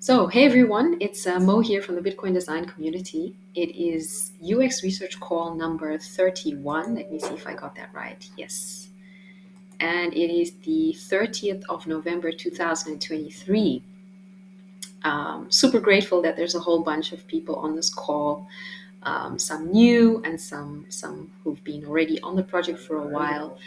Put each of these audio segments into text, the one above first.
So, hey everyone, it's Mo here from the Bitcoin design community. It is UX research call number 31. Let me see if I got that right. Yes. And it is the 30th of November 2023. Super grateful that there's a whole bunch of people on this call, some new and some who've been already on the project for a while.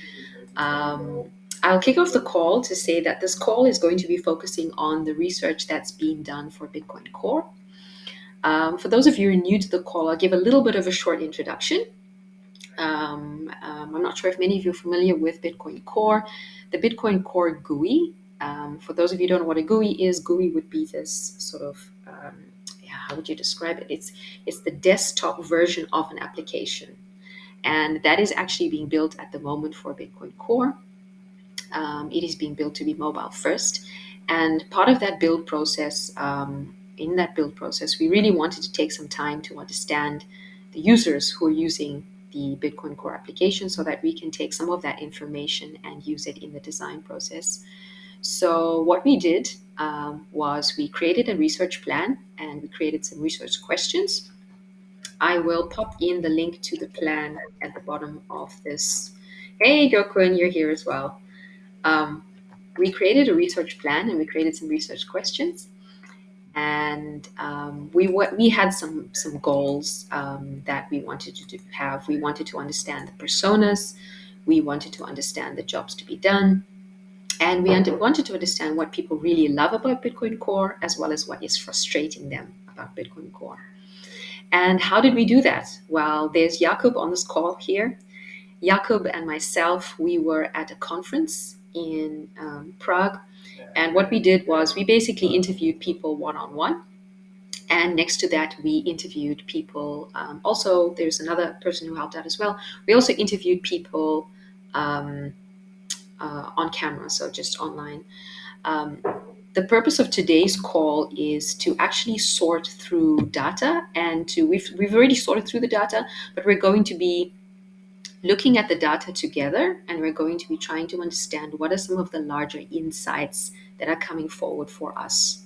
I'll kick off the call to say that this call is going to be focusing on the research that's being done for Bitcoin Core. For those of you who are new to the call, I'll give a little bit of a short introduction. I'm not sure if many of you are familiar with Bitcoin Core. The Bitcoin Core GUI, for those of you who don't know what a GUI is, GUI would be this sort of, how would you describe it? It's the desktop version of an application. And that is actually being built at the moment for Bitcoin Core. It is being built to be mobile first. And part of that build process, in that build process, we really wanted to take some time to understand the users who are using the Bitcoin Core application so that we can take some of that information and use it in the design process. So what we did was we created a research plan and we created some research questions. I will pop in the link to the plan at the bottom of this. Hey, Dokun, you're here as well. We created a research plan and we created some research questions, and we had some goals that we wanted to have. We wanted to understand the personas, we wanted to understand the jobs to be done, and we wanted to understand what people really love about Bitcoin Core as well as what is frustrating them about Bitcoin Core. And how did we do that? Well, there's Jakub on this call here. Jakub and myself, we were at a conference in Prague. And what we did was we basically interviewed people one-on-one. And next to that, we interviewed people. Also, there's another person who helped out as well. We also interviewed people on camera, so just online. The purpose of today's call is to actually sort through data, and we've already sorted through the data, but we're going to be looking at the data together, and we're going to be trying to understand what are some of the larger insights that are coming forward for us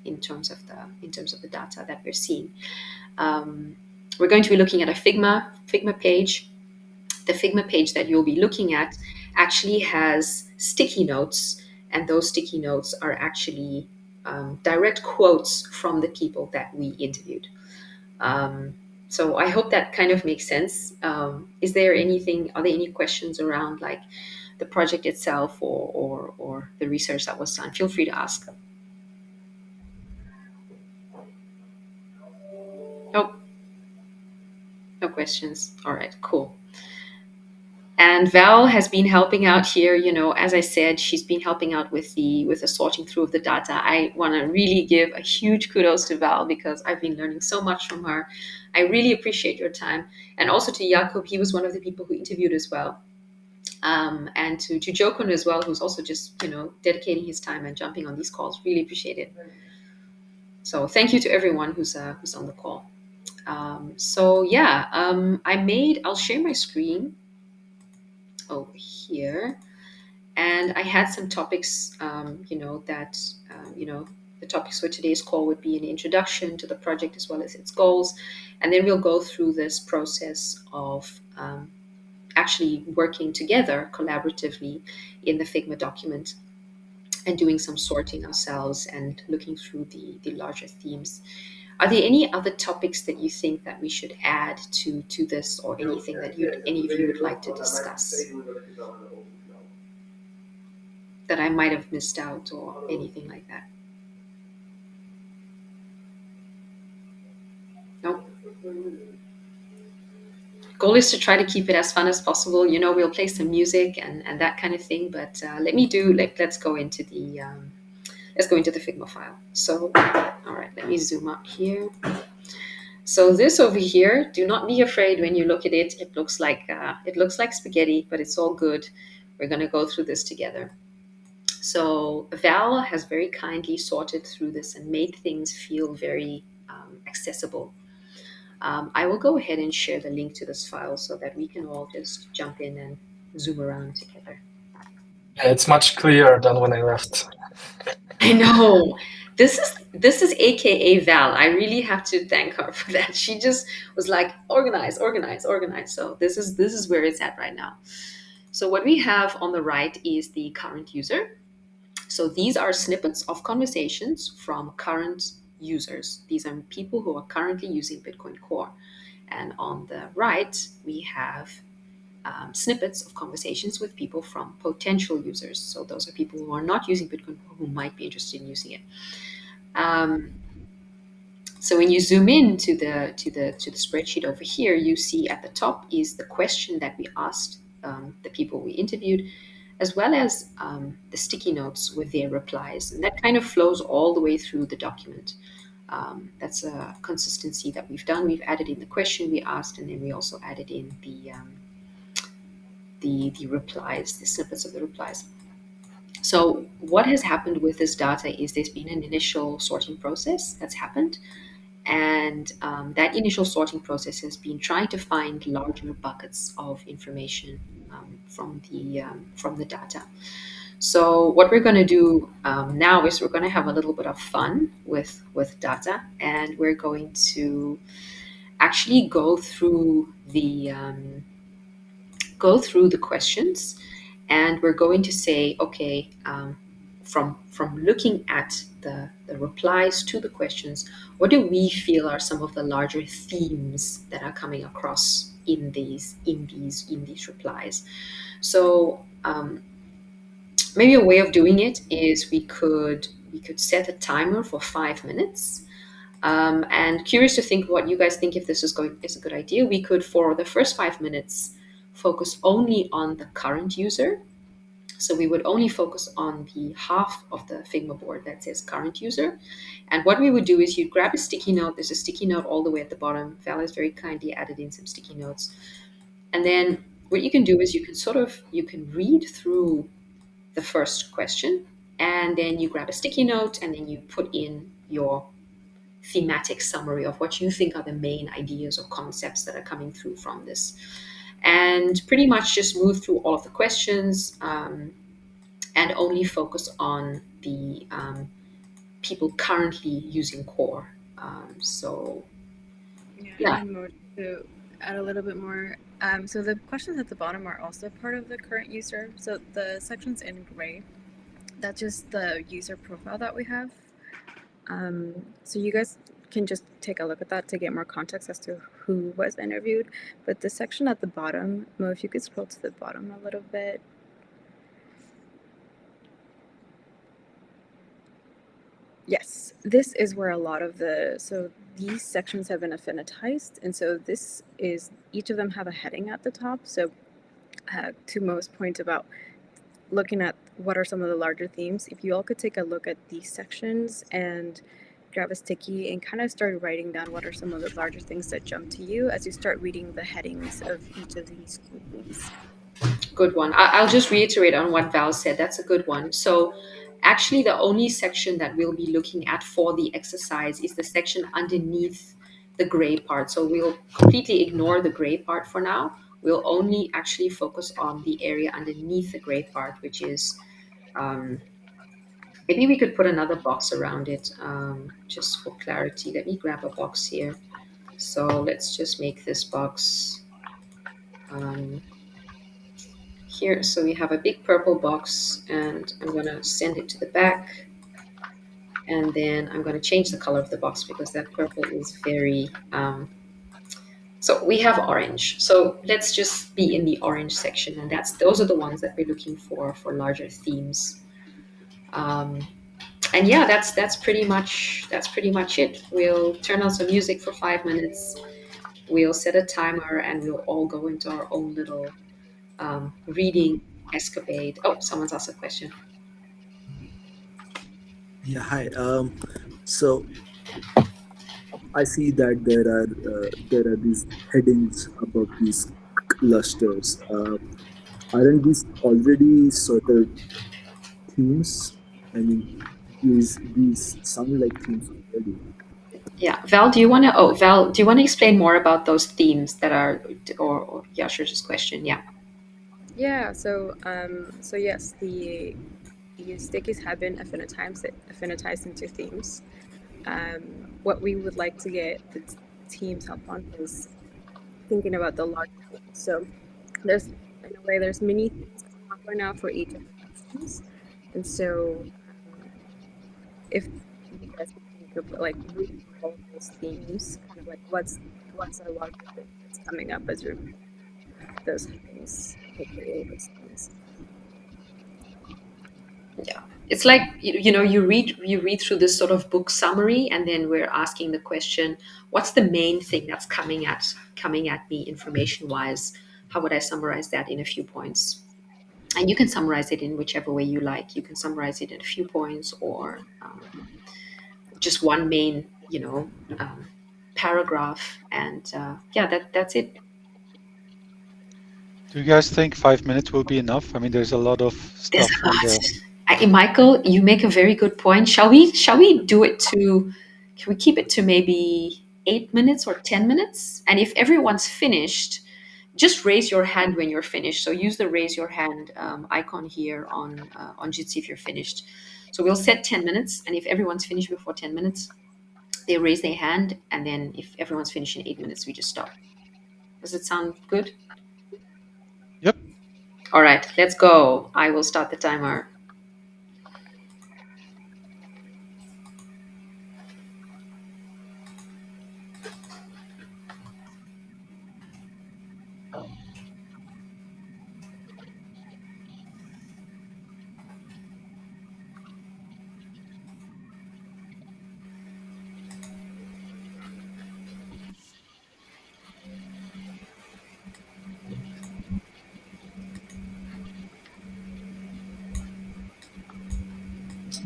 in terms of the data that we're seeing. We're going to be looking at a Figma page. The Figma page that you'll be looking at actually has sticky notes, and those sticky notes are actually direct quotes from the people that we interviewed. So I hope that kind of makes sense. Are there any questions around like the project itself or the research that was done? Feel free to ask them. Oh, no questions. All right, cool. And Val has been helping out here. As I said, she's been helping out with the sorting through of the data. I want to really give a huge kudos to Val because I've been learning so much from her. I really appreciate your time. And also to Jakub, he was one of the people who interviewed as well. And to Jokun as well, who's also just, dedicating his time and jumping on these calls. Really appreciate it. So thank you to everyone who's on the call. I'll share my screen over here. And I had some topics, the topics for today's call would be an introduction to the project as well as its goals. And then we'll go through this process of actually working together collaboratively in the Figma document and doing some sorting ourselves and looking through the larger themes. Are there any other topics that you think that we should add to this, or anything that any of you would like to discuss that I might have missed out or anything like that? No? Goal is to try to keep it as fun as possible. We'll play some music and that kind of thing, but let's go into the Figma file. So, all right, let me zoom up here. So this over here, do not be afraid when you look at it. It looks like spaghetti, but it's all good. We're going to go through this together. So Val has very kindly sorted through this and made things feel very accessible. I will go ahead and share the link to this file so that we can all just jump in and zoom around together. Yeah, it's much clearer than when I left. I know. This is AKA Val. I really have to thank her for that. She just was like, organize, organize, organize. So this is where it's at right now. So what we have on the right is the current user. So these are snippets of conversations from current users. These are people who are currently using Bitcoin Core. And on the right, we have snippets of conversations with people from potential users. So those are people who are not using Bitcoin Core who might be interested in using it. Um, so when you zoom in to the spreadsheet over here, you see at the top is the question that we asked the people we interviewed, as well as the sticky notes with their replies, and that kind of flows all the way through the document. That's a consistency that we've done. We've added in the question we asked, and then we also added in the replies, the snippets of the replies. So what has happened with this data is there's been an initial sorting process that's happened. And that initial sorting process has been trying to find larger buckets of information from the data. So what we're going to do now is we're going to have a little bit of fun with data, and we're going to actually go through the questions, and we're going to say, okay, from looking at the replies to the questions, what do we feel are some of the larger themes that are coming across in these replies? So maybe a way of doing it is we could set a timer for 5 minutes. And curious to think what you guys think, if this is a good idea. We could, for the first 5 minutes, focus only on the current user. So we would only focus on the half of the Figma board that says current user. And what we would do is you'd grab a sticky note. There's a sticky note all the way at the bottom. Val has very kindly added in some sticky notes. And then what you can do is you can read through the first question, and then you grab a sticky note, and then you put in your thematic summary of what you think are the main ideas or concepts that are coming through from this, and pretty much just move through all of the questions, and only focus on the people currently using core. So Yeah, yeah. and more to add a little bit more. So the questions at the bottom are also part of the current user. So the sections in gray, that's just the user profile that we have. So you guys can just take a look at that to get more context as to who was interviewed. But the section at the bottom, Mo, if you could scroll to the bottom a little bit. Yes, this is where a lot of so these sections have been affinitized. And so this is, each of them have a heading at the top. So to Mo's point about looking at what are some of the larger themes, if you all could take a look at these sections and grab a sticky and kind of start writing down what are some of the larger things that jump to you as you start reading the headings of each of these key themes. Good one. I'll just reiterate on what Val said. That's a good one. So, actually, the only section that we'll be looking at for the exercise is the section underneath the gray part. So, we'll completely ignore the gray part for now. We'll only actually focus on the area underneath the gray part, which is maybe we could put another box around it, just for clarity. Let me grab a box here. So, let's just make this box. Um, Here, so we have a big purple box, and I'm going to send it to the back, and then I'm going to change the color of the box because that purple is very so we have orange, so let's just be in the orange section, and those are the ones that we're looking for larger themes. And yeah, that's pretty much it. We'll turn on some music for 5 minutes, we'll set a timer, and we'll all go into our own little reading escapade. Oh, someone's asked a question. Yeah, hi. So I see that there are these headings above these clusters. Aren't these already sorted themes? I mean, these sound like themes already. Yeah, Val, do you want to explain more about those themes that are, or Yashar's question? Yeah. Yeah, so yes, the these stickies have been affinitized into themes. What we would like to get the team's help on is thinking about the larger theme. So there's, in a way, there's mini themes coming up right now for each of the sections, and so if you guys can think of like read all of those themes, kind of like what's a larger thing that's coming up as you're those headings or creating those themes. Yeah, it's like you read through this sort of book summary, and then we're asking the question, what's the main thing that's coming at me information wise? How would I summarize that in a few points? And you can summarize it in whichever way you like. You can summarize it in a few points, or just one main paragraph, and yeah, that's it. Do you guys think 5 minutes will be enough? I mean, there's a lot of There's stuff a on there. lot. Michael, you make a very good point. Shall we do it to? Can we keep it to maybe 8 minutes or 10 minutes? And if everyone's finished, just raise your hand when you're finished. So use the raise your hand icon here on Jitsi if you're finished. So we'll set 10 minutes, and if everyone's finished before 10 minutes, they raise their hand, and then if everyone's finished in 8 minutes, we just stop. Does it sound good? Yep. All right, let's go. I will start the timer.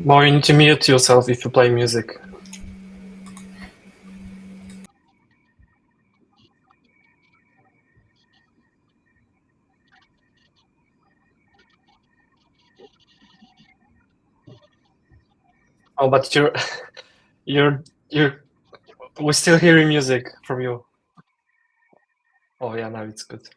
More you need to mute yourself if you play music. Oh, but you're we're still hearing music from you. Oh yeah, now it's good.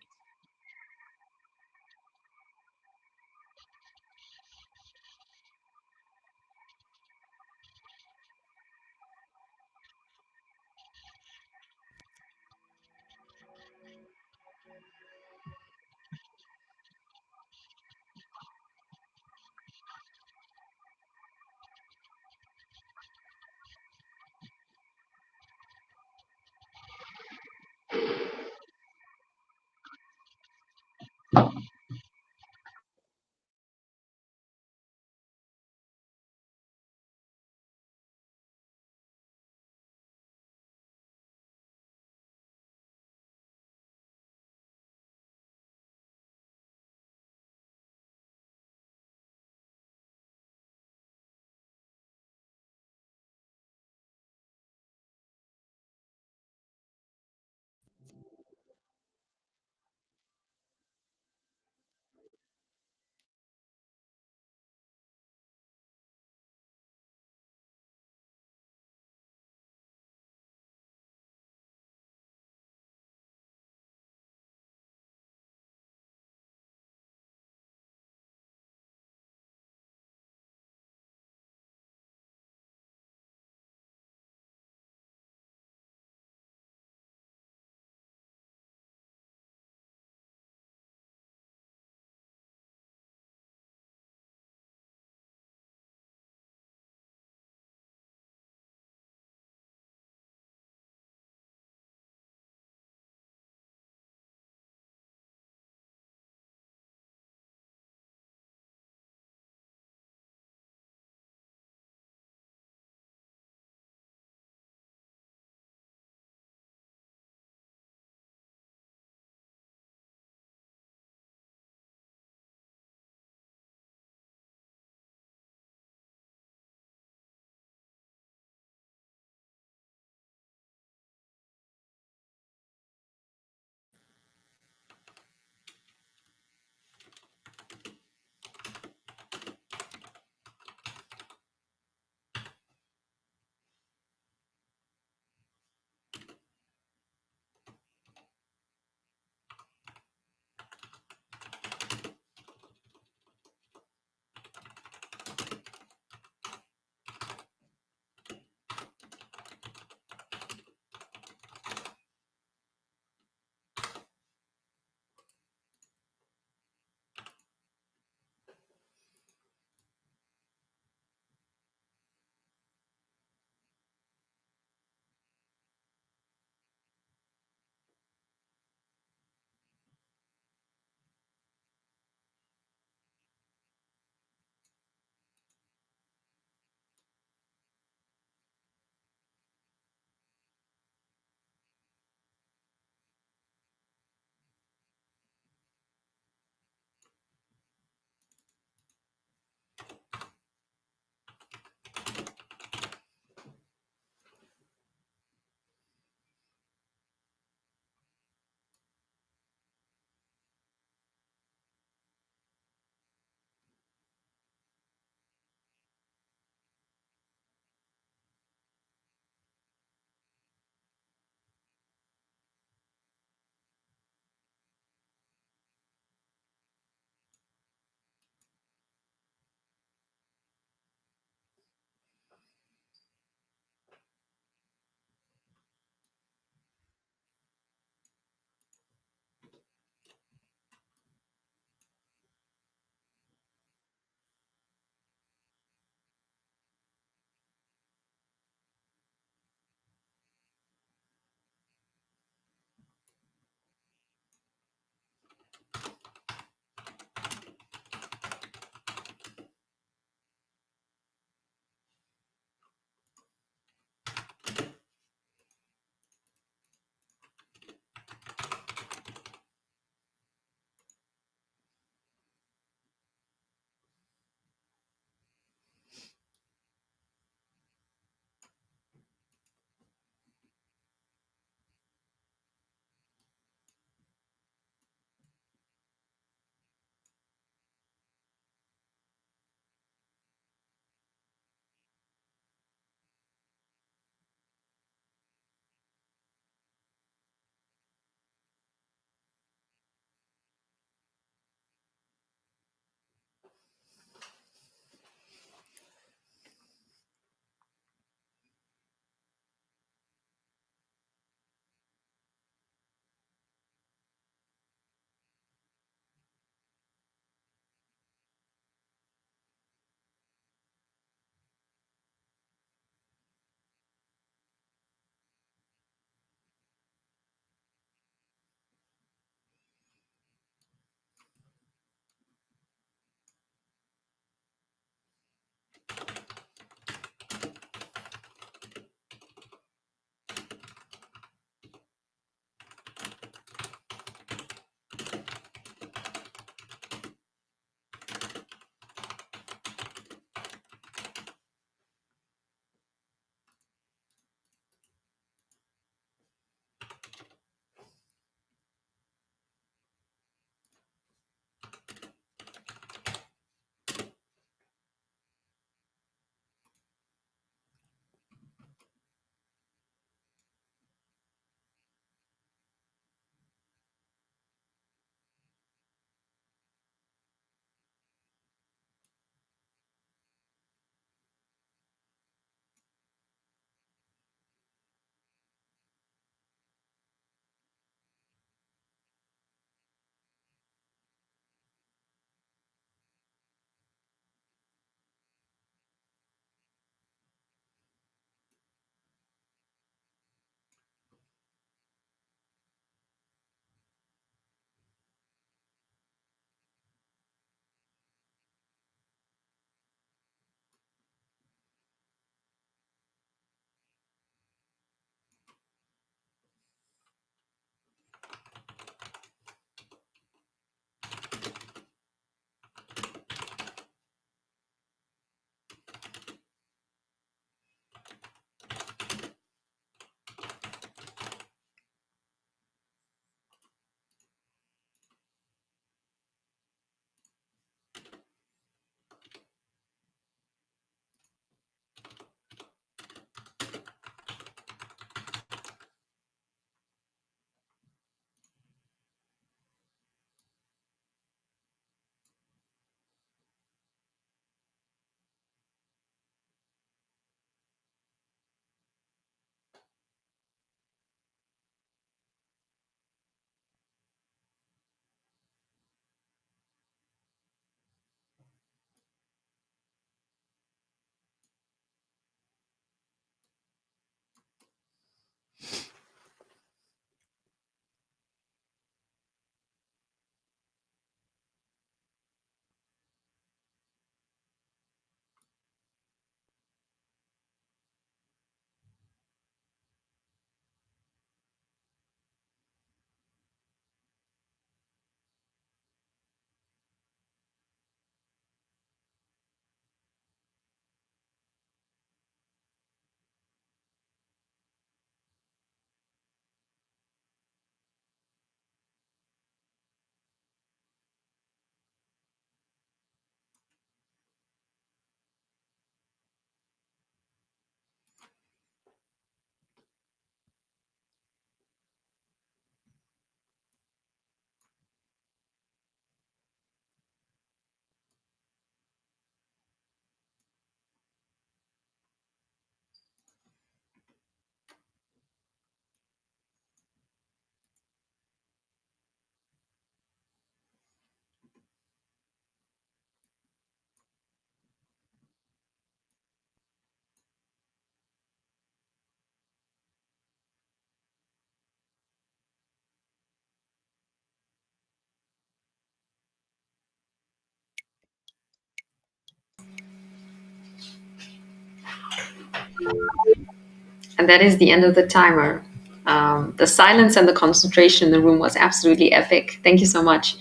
And that is the end of the timer. The silence and the concentration in the room was absolutely epic. Thank you so much.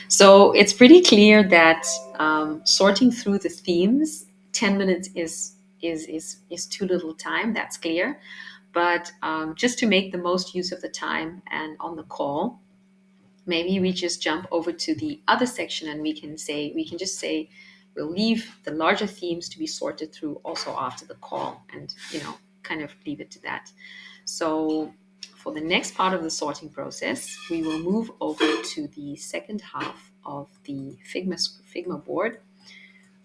So it's pretty clear that sorting through the themes, 10 minutes is too little time. That's clear. But just to make the most use of the time and on the call, maybe we just jump over to the other section and we can just say we'll leave the larger themes to be sorted through also after the call, and kind of leave it to that. So for the next part of the sorting process, we will move over to the second half of the Figma board,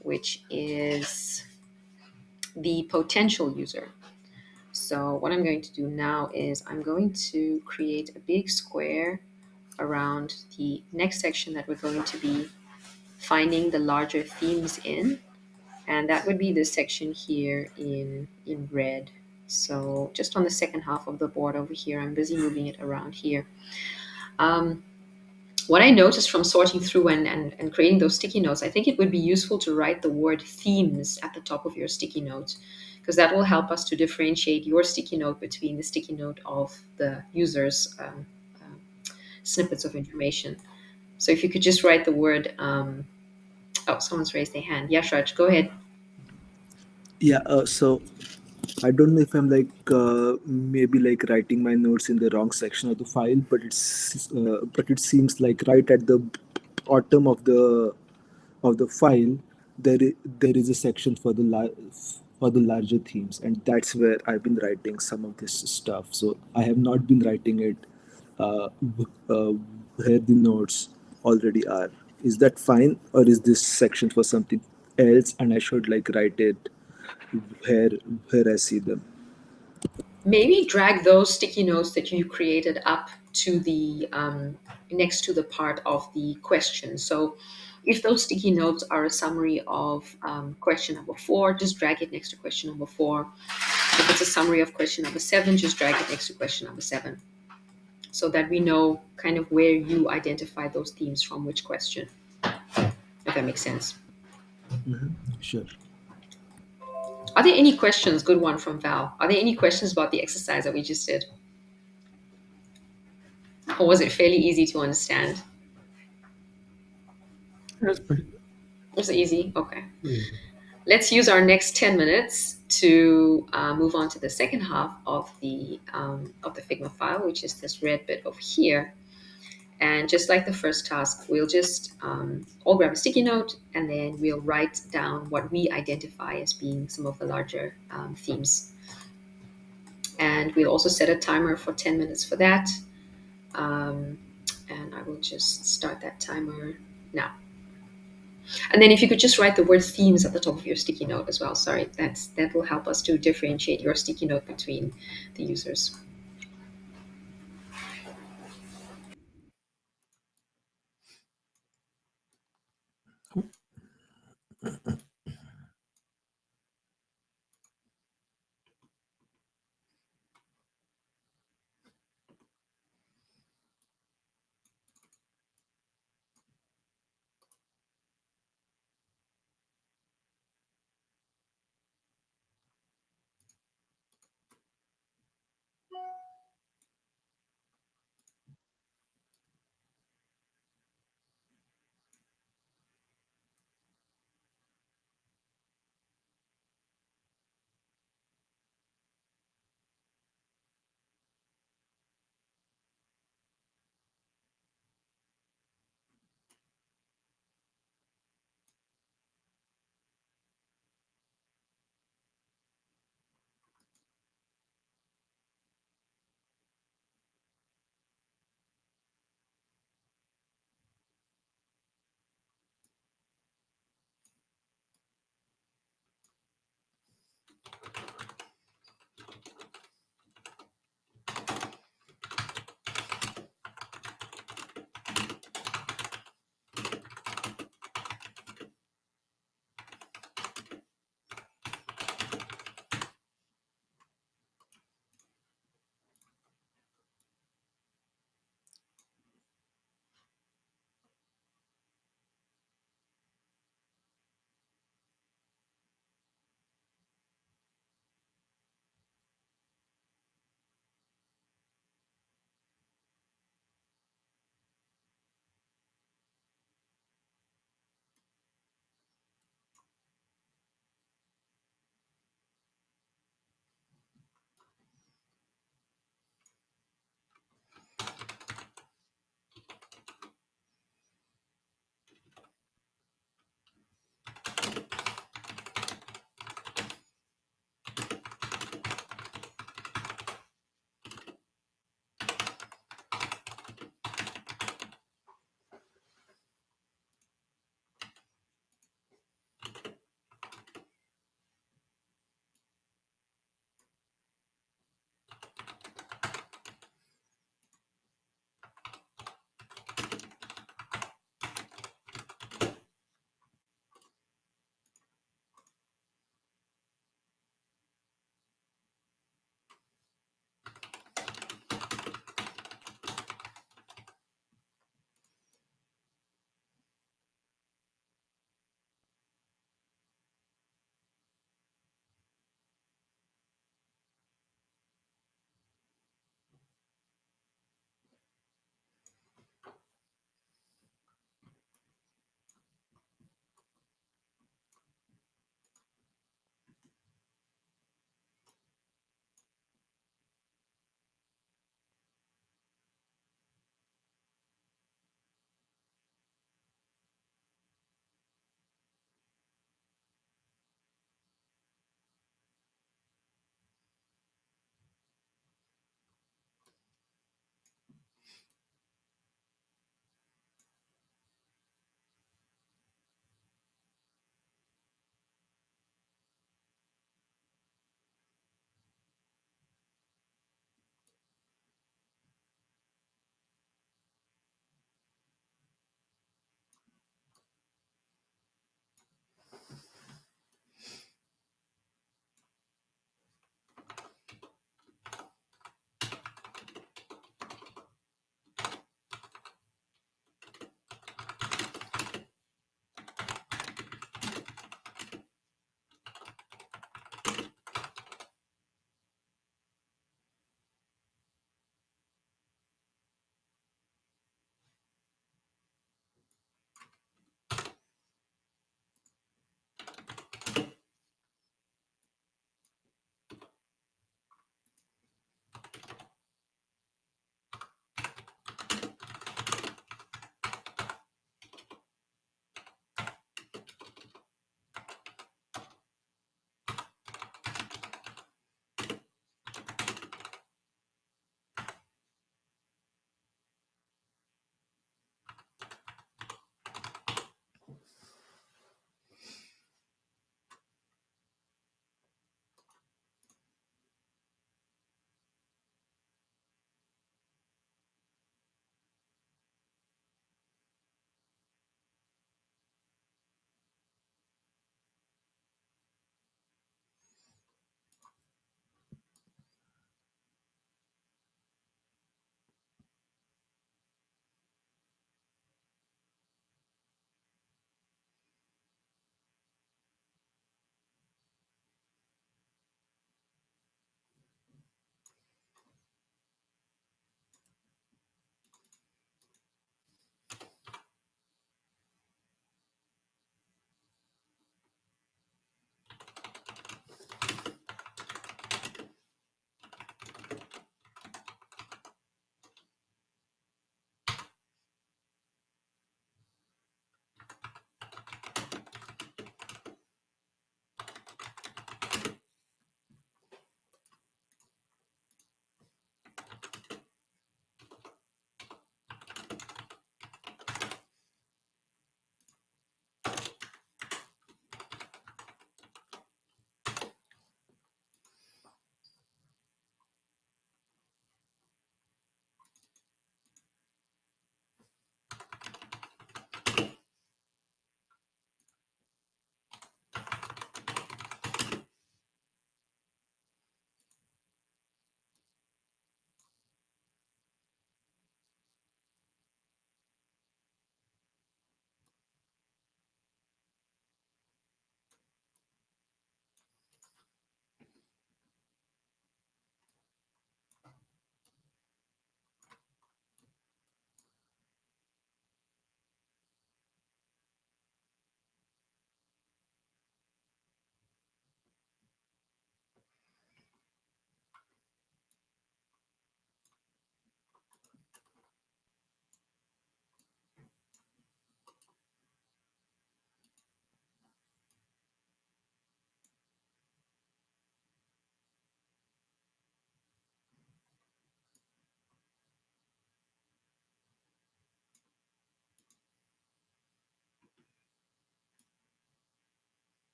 which is the potential user. So what I'm going to do now is I'm going to create a big square around the next section that we're going to be finding the larger themes in. And that would be this section here in red. So just on the second half of the board over here, I'm busy moving it around here. Um, what I noticed from sorting through and creating those sticky notes, I think it would be useful to write the word themes at the top of your sticky note, because that will help us to differentiate your sticky note between the sticky note of the user's snippets of information. So if you could just write the word, oh, someone's raised their hand. Yashraj, go ahead. Yeah. So I don't know if I'm like maybe like writing my notes in the wrong section of the file, but it seems like right at the bottom of the file there is a section for for the larger themes, and that's where I've been writing some of this stuff. So I have not been writing it where the notes already are. Is that fine, or is this section for something else, and I should like write it where where I see them? Maybe drag those sticky notes that you created up to the next to the part of the question. So if those sticky notes are a summary of question number 4, just drag it next to question number 4. If it's a summary of question number 7, just drag it next to question number 7, so that we know kind of where you identify those themes from which question, if that makes sense. Sure. Are there any questions? Good one from Val. Are there any questions about the exercise that we just did? Or was it fairly easy to understand? That's pretty It was easy. Okay. easy. Let's use our next 10 minutes to move on to the second half of the Figma file, which is this red bit over here. And just like the first task, we'll just all grab a sticky note, and then we'll write down what we identify as being some of the larger themes. And we'll also set a timer for 10 minutes for that. Um, and I will just start that timer now. And then if you could just write the word themes at the top of your sticky note as well. Sorry, that will help us to differentiate your sticky note between the users.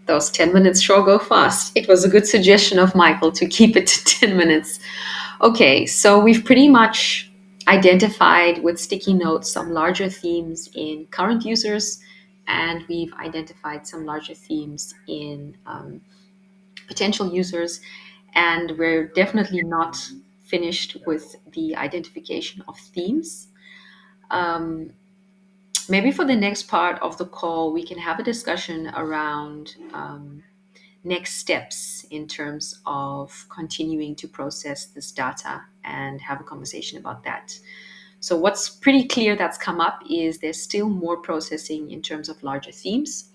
those 10 minutes sure go fast. It was a good suggestion of Michael to keep it to 10 minutes. Okay, so we've pretty much identified with sticky notes some larger themes in current users, and we've identified some larger themes in potential users, and we're definitely not finished with the identification of themes. Um, Maybe for the next part of the call, we can have a discussion around next steps in terms of continuing to process this data and have a conversation about that. So, what's pretty clear that's come up is there's still more processing in terms of larger themes.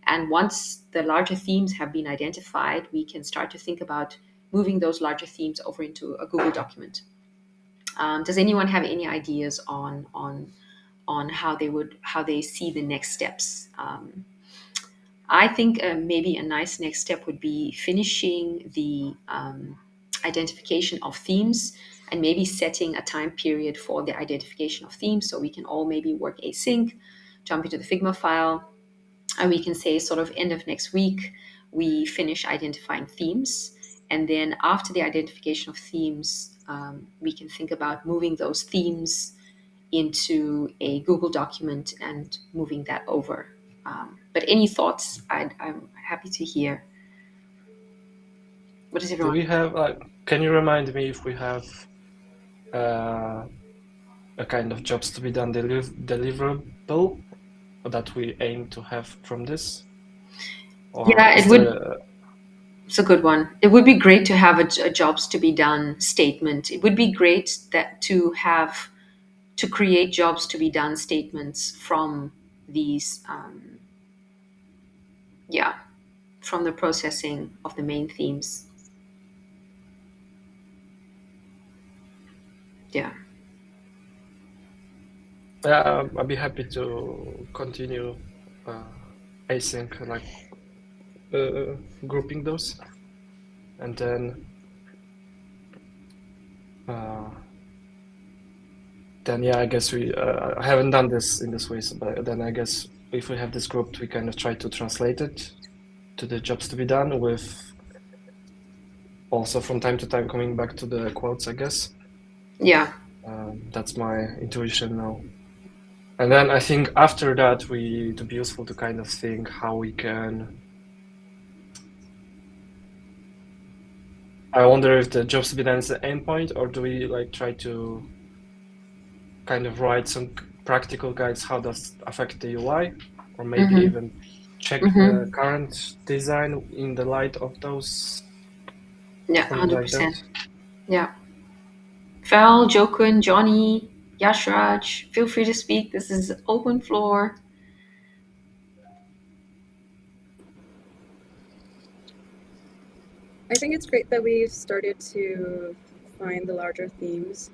And once the larger themes have been identified, we can start to think about moving those larger themes over into a Google document. Does anyone have any ideas on how they see the next steps? I think maybe a nice next step would be finishing the identification of themes and maybe setting a time period for the identification of themes, so we can all maybe work async, jump into the Figma file, and we can say sort of end of next week we finish identifying themes, and then after the identification of themes, we can think about moving those themes into a Google document and moving that over. But any thoughts, I'm happy to hear. What does Do everyone? we have, can you remind me if we have a kind of jobs to be done deliverable that we aim to have from this? Or Yeah, is it would. there, It's a good one. It would be great to have a jobs to be done statement. It would be great that to create jobs to be done statements from these, yeah, from the processing of the main themes. Yeah. I'd be happy to continue async, like grouping those, and then yeah, I guess I haven't done this in this way, so, but then I guess if we have this grouped, we kind of try to translate it to the jobs to be done, with also from time to time coming back to the quotes, I guess. Yeah. That's my intuition now. And then I think after that, it would be useful to kind of think how we can. I wonder if the jobs to be done is the endpoint, or do we like try to kind of write some practical guides how does affect the UI, or maybe Mm-hmm. even check the Mm-hmm. current design in the light of those, Yeah, something like that. 100%. Yeah. Val, Jokun, Johnny, Yashraj, feel free to speak. This is open floor. I think it's great that we've started to find the larger themes.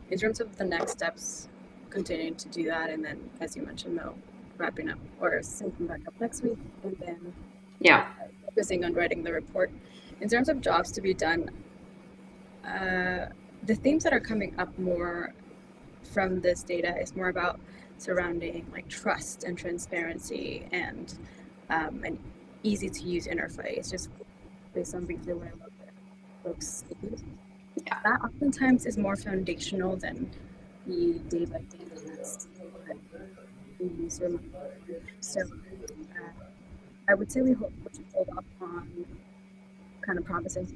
In terms of the next steps, continuing to do that, and then, as you mentioned, though, wrapping up or syncing back up next week, and then Yeah. focusing on writing the report. In terms of jobs to be done, the themes that are coming up more from this data is more about surrounding like trust and transparency and an easy to use interface, just based on briefly what I looked at folks use. Yeah. That oftentimes is more foundational than the data that's the user might want. So I would say we should hold up on kind of promising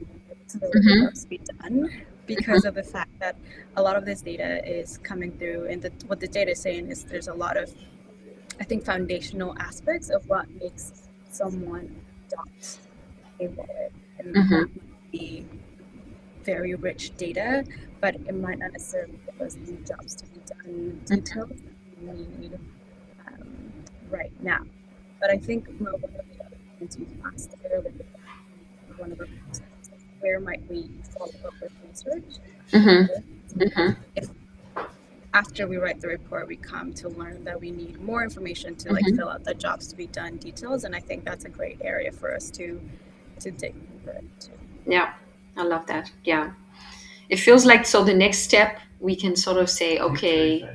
to the Mm-hmm. jobs to be done, because of the fact that a lot of this data is coming through, and what the data is saying is there's a lot of, I think, foundational aspects of what makes someone adopt a wallet, and Mm-hmm. that might be very rich data, but it might not necessarily give us the jobs to be done details that we need right now. But I think one of the other points you asked earlier, one of the questions, where might we follow up with research? Mm-hmm. Mm-hmm. If after we write the report, we come to learn that we need more information to like Mhm. fill out the jobs to be done details, and I think that's a great area for us to dig deeper into. Yeah, I love that. Yeah. It feels like so the next step we can sort of say, okay,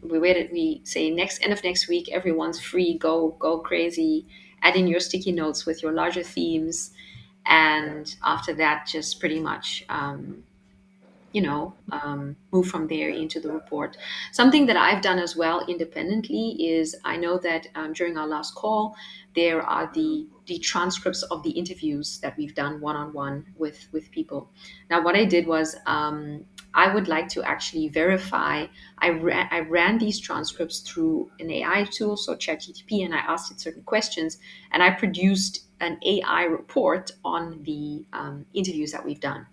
we say next end of next week, everyone's free, go crazy, add in your sticky notes with your larger themes, and after that, just pretty much move from there into the report. Something that I've done as well independently is I know that during our last call, there are the transcripts of the interviews that we've done one-on-one with people. Now, what I did was I would like to actually verify. I ran these transcripts through an AI tool, so ChatGPT, and I asked it certain questions, and I produced an AI report on the interviews that we've done.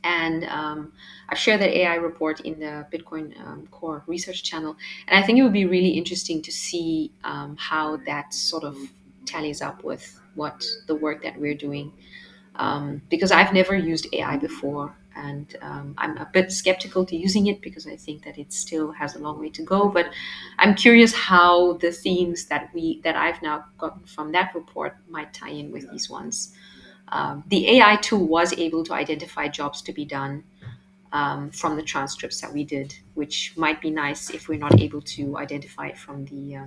And I've shared that AI report in the Bitcoin Core research channel. And I think it would be really interesting to see how that sort of tallies up with what the work that we're doing. Because I've never used AI before, and I'm a bit skeptical to using it because I think that it still has a long way to go. But I'm curious how the themes that I've now gotten from that report might tie in with these ones. The AI tool was able to identify jobs to be done from the transcripts that we did, which might be nice if we're not able to identify it from the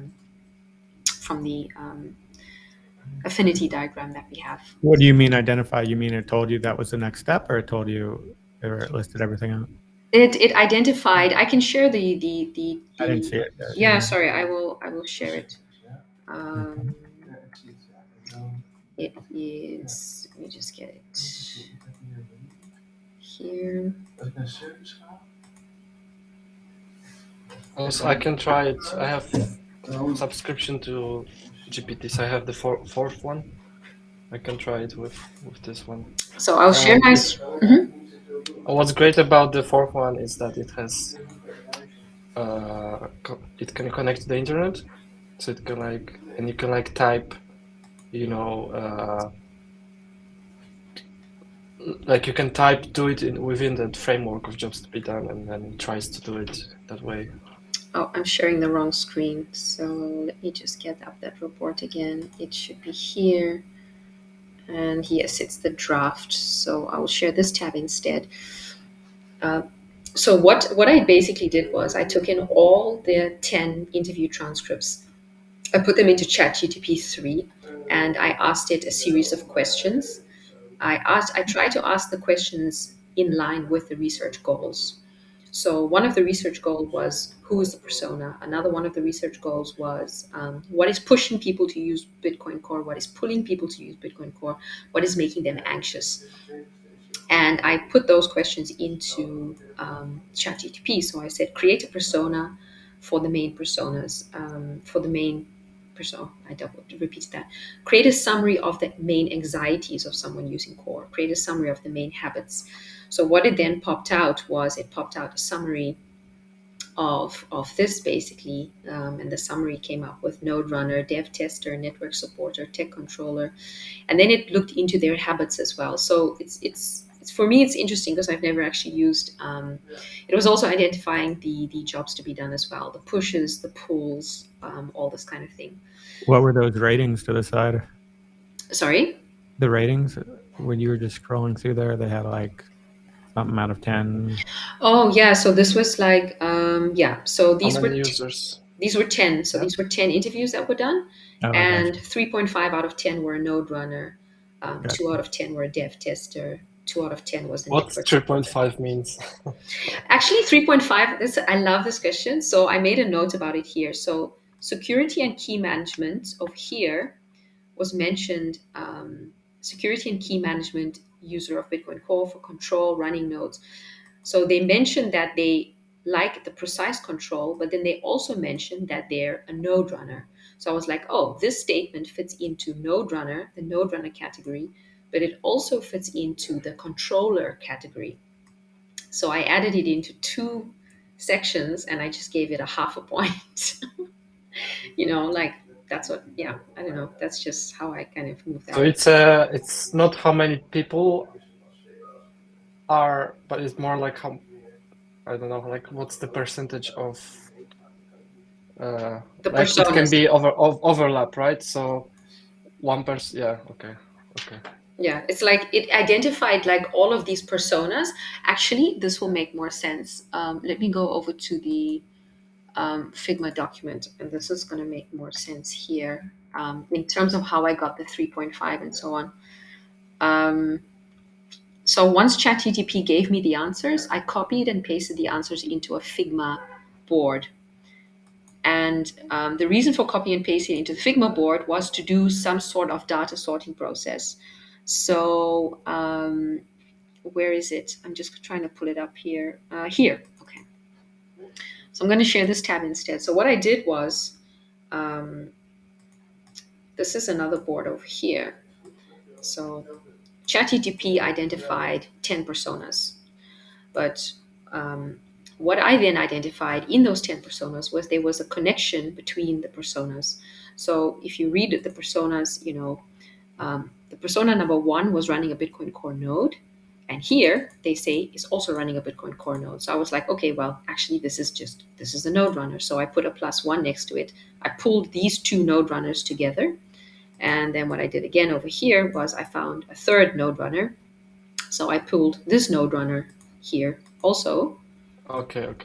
affinity diagram that we have. What do you mean identify? You mean it told you that was the next step, or it told you, or it listed everything out? It identified. I can share the I didn't see it. yeah. Sorry, I will share it. It is. Let me just get it here. Also, I can try it. I have subscription to GPTs. I have the fourth one. I can try it with this one. So I'll share my. What's great about the fourth one is that it has it can connect to the internet, so it can and you can type, you know, you can type do it within the framework of jobs to be done, and then it tries to do it that way. Oh, I'm sharing the wrong screen. So let me just get up that report again. It should be here. And yes, it's the draft. So I will share this tab instead. So what I basically did was I took in all the 10 interview transcripts. I put them into ChatGPT 3 and I asked it a series of questions. I tried to ask the questions in line with the research goals. So one of the research goals was who is the persona. Another one of the research goals was what is pushing people to use Bitcoin Core, what is pulling people to use Bitcoin Core, what is making them anxious. And I put those questions into ChatGPT. So I said, create a persona for the main personas, for the main persona. I repeat that. Create a summary of the main anxieties of someone using Core. Create a summary of the main habits. So what it then popped out a summary of this basically, and the summary came up with node runner, dev tester, network supporter, tech controller, and then it looked into their habits as well. So it's for me it's interesting because I've never actually used. It was also identifying the jobs to be done as well, the pushes, the pulls, all this kind of thing. What were those ratings to the side? Sorry. The ratings when you were just scrolling through there, they had like something out of 10. Oh yeah, so this was like yeah. So these How were many users? These were 10. So Yeah. these were 10 interviews that were done, Oh, and 3.5 out of 10 were a node runner. Gotcha. 2 out of 10 were a dev tester. 2 out of 10 was the What network 3.5 means? Actually, 3.5. I love this question. So I made a note about it here. So security and key management over here was mentioned. Security and key management user of Bitcoin Core for control running nodes. So they mentioned that they like the precise control, but then they also mentioned that they're a node runner. So I was like, oh, this statement fits into node runner, the node runner category, but it also fits into the controller category. So I added it into 2 sections and I just gave it a half a point. Like that's what, yeah, I don't know. That's just how I kind of move that. So it's not how many people are, but it's more like how, I don't know, like what's the percentage of the like personas. it can be overlap, right? So one person, yeah, okay. Yeah, it's like it identified like all of these personas. Actually, this will make more sense. Let me go over to the Figma document, and this is going to make more sense here in terms of how I got the 3.5 and so on. So once ChatGTP gave me the answers, I copied and pasted the answers into a Figma board. And the reason for copy and pasting into the Figma board was to do some sort of data sorting process. So where is it? I'm just trying to pull it up here. Here, okay. So I'm going to share this tab instead. So what I did was, this is another board over here. So ChatGTP identified 10 personas, but what I then identified in those 10 personas was there was a connection between the personas. So if you read the personas, the persona number 1 was running a Bitcoin Core node, and here they say is also running a Bitcoin Core node. So I was like, okay, well, actually this is a node runner. So I put a +1 next to it. I pulled these 2 node runners together. And then what I did again over here was I found a third node runner. So I pulled this node runner here also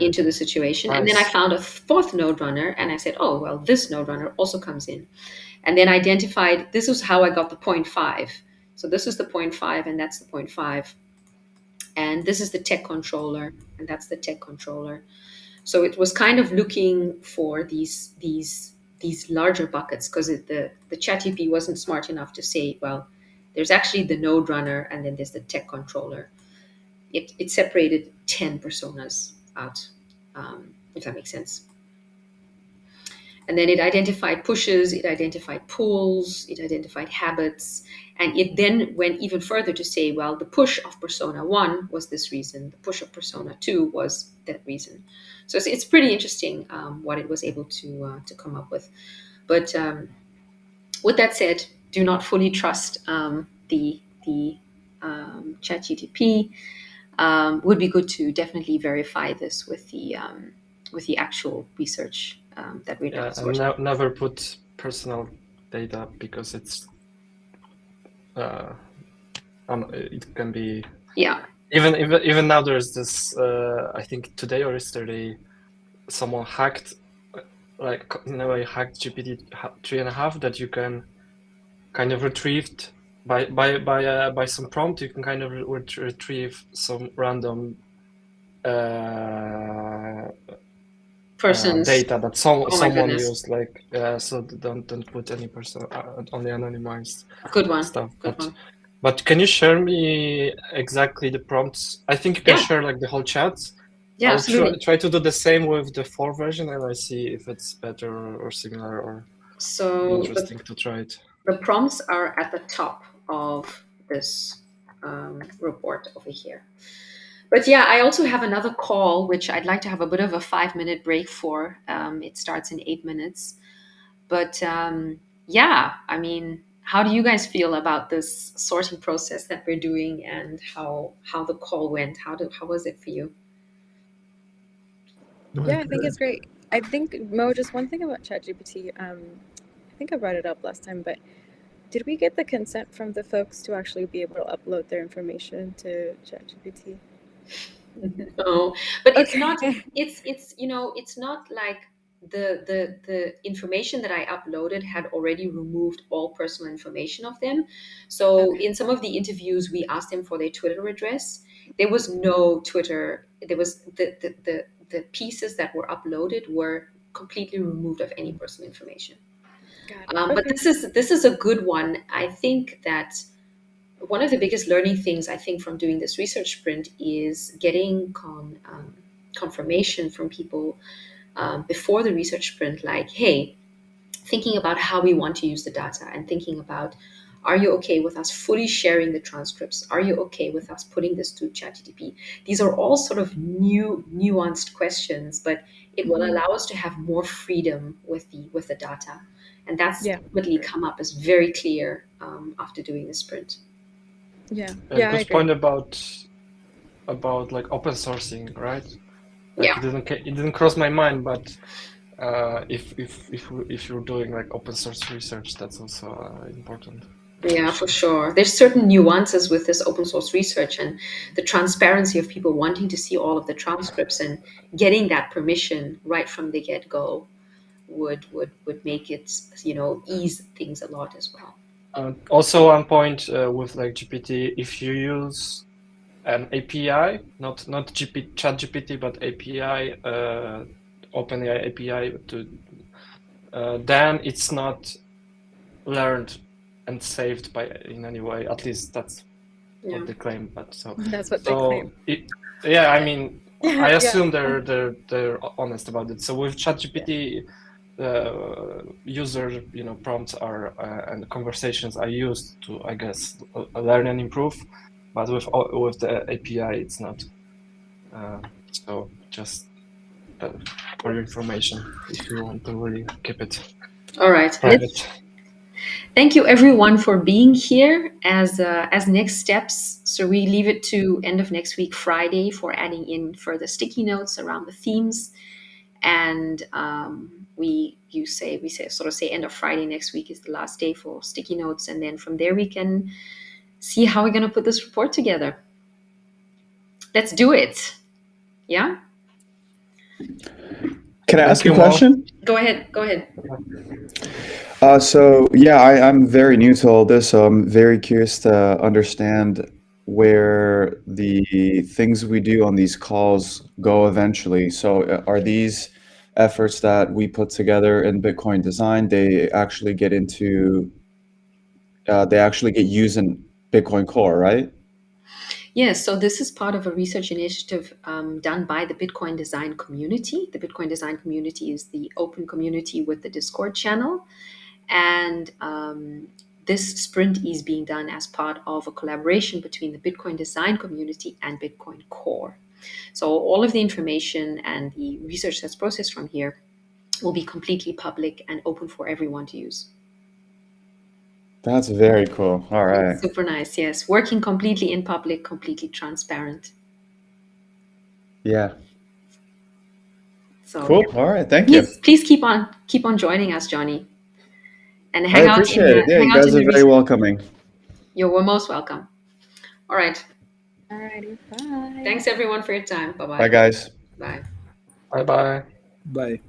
into the situation. Nice. And then I found a fourth node runner, and I said, oh, well, this node runner also comes in. And then identified, this is how I got the 0.5. So this is the 0.5, and that's the 0.5. And this is the tech controller, and that's the tech controller. So it was kind of looking for these larger buckets, because the ChatGPT wasn't smart enough to say, well, there's actually the node runner and then there's the tech controller. It separated 10 personas out, if that makes sense. And then it identified pushes, it identified pulls, it identified habits, and it then went even further to say, well, the push of persona 1 was this reason, the push of persona 2 was that reason. So it's pretty interesting what it was able to come up with. But with that said, do not fully trust the ChatGTP. Would be good to definitely verify this with the actual research that we're not sourcing. And never put personal data, because it's it can be even now there's this I think today or yesterday someone hacked, like in a way hacked GPT 3.5, that you can kind of retrieved by some prompt, you can kind of retrieve some random person's data that someone goodness. used, like so don't put any person, only anonymized Good one. stuff. Good one. But can you share me exactly the prompts? I think you can share like the whole chat. Yeah, I'll absolutely. try to do the same with the 4 version, and I see if it's better or similar, or So interesting to try it. The prompts are at the top of this report over here. But yeah, I also have another call, which I'd like to have a bit of a 5-minute break for. It starts in 8 minutes. But yeah, I mean, how do you guys feel about this sorting process that we're doing, and how the call went? How was it for you? Yeah, I think it's great. I think, Mo, just one thing about ChatGPT. I think I brought it up last time, but did we get the consent from the folks to actually be able to upload their information to ChatGPT? No, but it's Okay. not. It's it's not like the information that I uploaded had already removed all personal information of them. So in some of the interviews, we asked them for their Twitter address. There was no Twitter. There was the pieces that were uploaded were completely removed of any personal information. Got it. But this is a good one. I think that one of the biggest learning things I think from doing this research sprint is getting confirmation from people before the research sprint, like, hey, thinking about how we want to use the data, and thinking about, are you okay with us fully sharing the transcripts? Are you okay with us putting this to ChatGPT? These are all sort of nuanced questions, but it will allow us to have more freedom with the data. And that's really come up as very clear after doing the sprint. Yeah. Good point about like open sourcing, right? Like it didn't cross my mind, but if you're doing like open source research, that's also important. Yeah, for sure. There's certain nuances with this open source research, and the transparency of people wanting to see all of the transcripts and getting that permission right from the get go would make it, ease things a lot as well. Also, one point with like GPT, if you use an API, not Chat GPT, but API, OpenAI API, then it's not learned and saved in any way. At least that's Yeah. what they claim. But That's what they claim. yeah, I mean, I Yeah. assume they're honest about it. So with ChatGPT, user prompts are and conversations are used to, I guess, learn and improve. But with the API, it's not. So just for your information, if you want to really keep it All right. private. Thank you everyone for being here. As next steps, so we leave it to end of next week, Friday, for adding in further sticky notes around the themes. And we say end of Friday next week is the last day for sticky notes, and then from there we can see how we're going to put this report together. Let's do it. Yeah. Can I ask a Mo. question? Go ahead. So yeah, I'm very new to all this, so I'm very curious to understand where the things we do on these calls go eventually. So are these efforts that we put together in Bitcoin design, they actually get used in Bitcoin Core, right? Yes, so this is part of a research initiative done by the Bitcoin design community. The Bitcoin design community is the open community with the Discord channel. And this sprint is being done as part of a collaboration between the Bitcoin design community and Bitcoin Core. So all of the information and the research that's processed from here will be completely public and open for everyone to use. That's very cool. All right. Super nice, yes. Working completely in public, completely transparent. Yeah. So Cool. All right. Thank you. please keep on joining us, Johnny. And I hang out appreciate it. Yeah, hang you out guys in are the very research. welcoming. You're most welcome. All right. Alrighty, bye. Thanks everyone for your time. Bye-bye. Bye, guys. Bye. Bye bye. Bye.